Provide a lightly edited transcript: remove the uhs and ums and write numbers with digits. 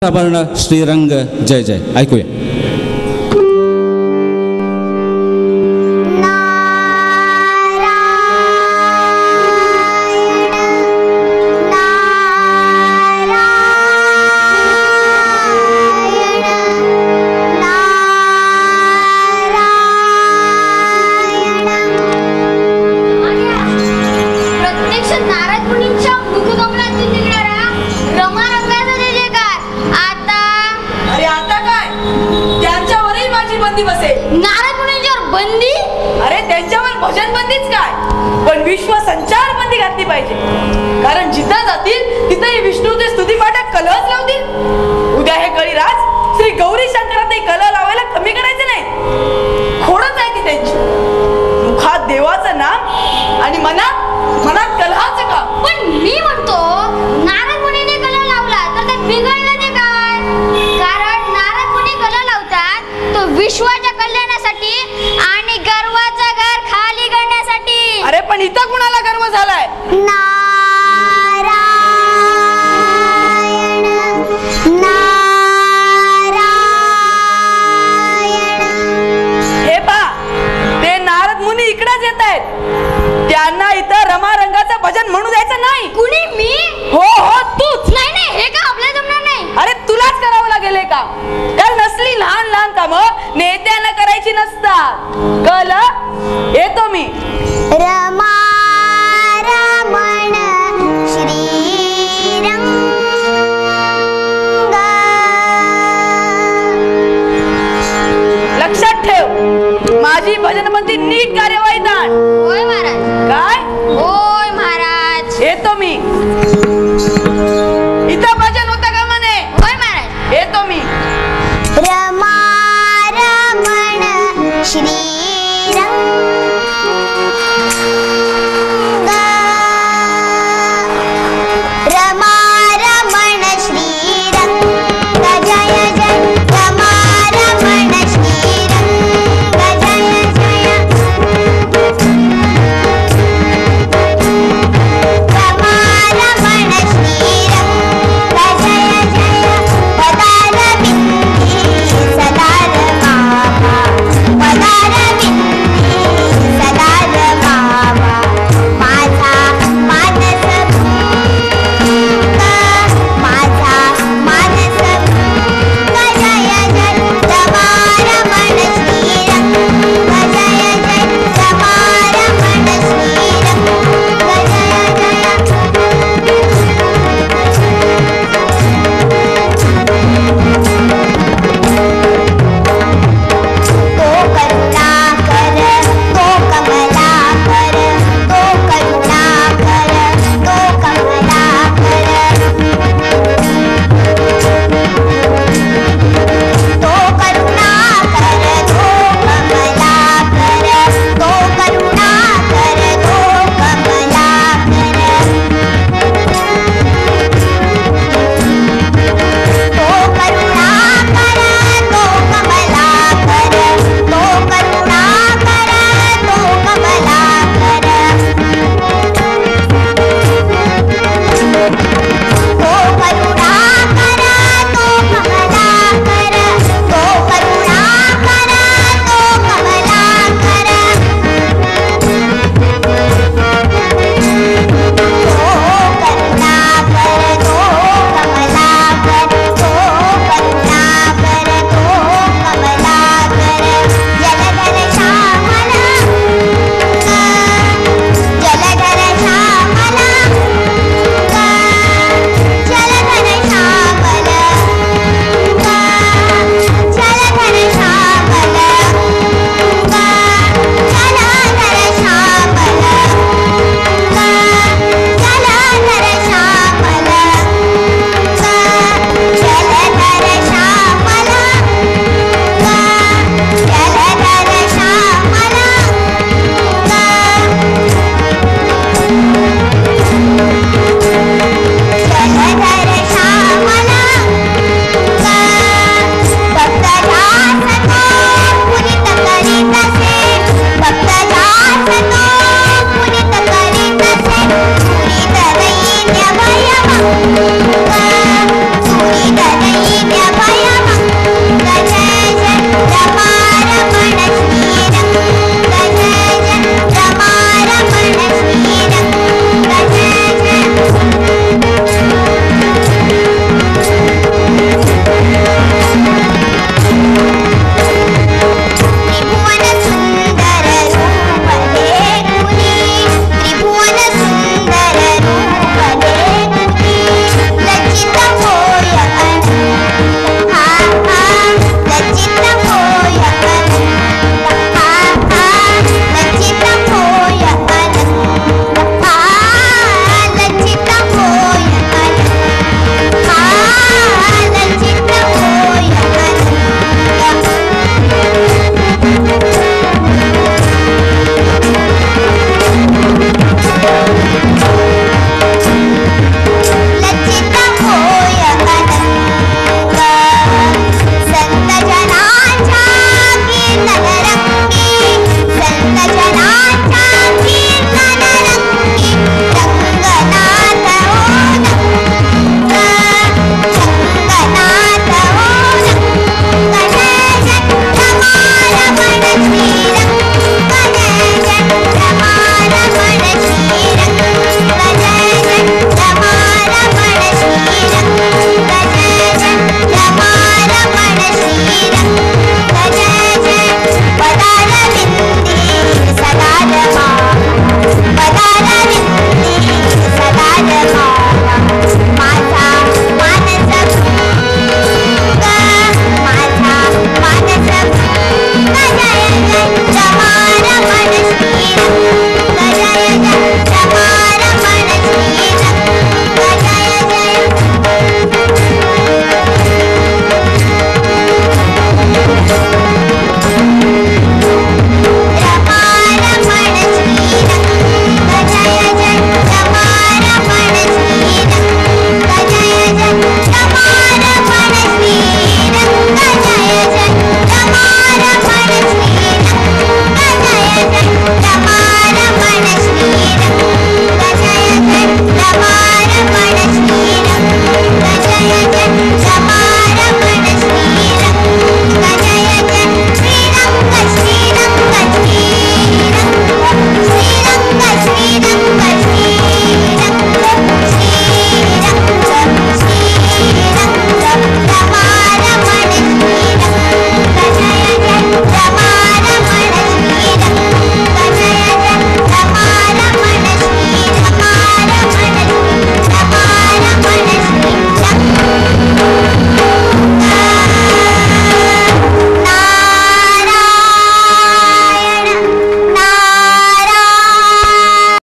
अभर्ण श्रीरंग जय जय ऐकूया. बंदी? अरे त्यांच्यावर भजन बंदीच काय, पण विश्व संचार बंदी घातली पाहिजे. कारण जिथं जातील तिथं विष्णूचे स्तुतीपाठक कलहच लावतील. उद्या हे कळीराज श्री गौरी शंकरात कलह लावायला कमी करायचे नाही. खोडच आहे ती त्यांची. मुखात देवाचं नाम आणि मनात कलहाचं काम. पण मी म्हणतो नारद मुनीने कलह लावला तर ते बिघडलं ते काय? कारण नारद मुनी कलह लावतात तो विश्वाच्या कल्याणासाठी आणि गर्वाचं घर खाली करण्यासाठी. अरे पण इथं कुणाला गर्व झालाय? नारायण हे पहा, ते नारद मुनी इकडेच येत आहेत. त्यांना इथं रमा रंगाचं भजन म्हणू द्यायचं नाही. कुणी? मी? हो तूच. नाही हे का आपल्या जमणार नाही. अरे तुलाच करावं लागेल हे काम. तर नसली लहान लहान कामं नेत्यानं करायची नसतात. कळलं? येतो मी. रमा रमण श्रीरंग. लक्षात ठेव, माझी भजन बंदी नीट कार्यवाहीत आण. होय महाराज. काय?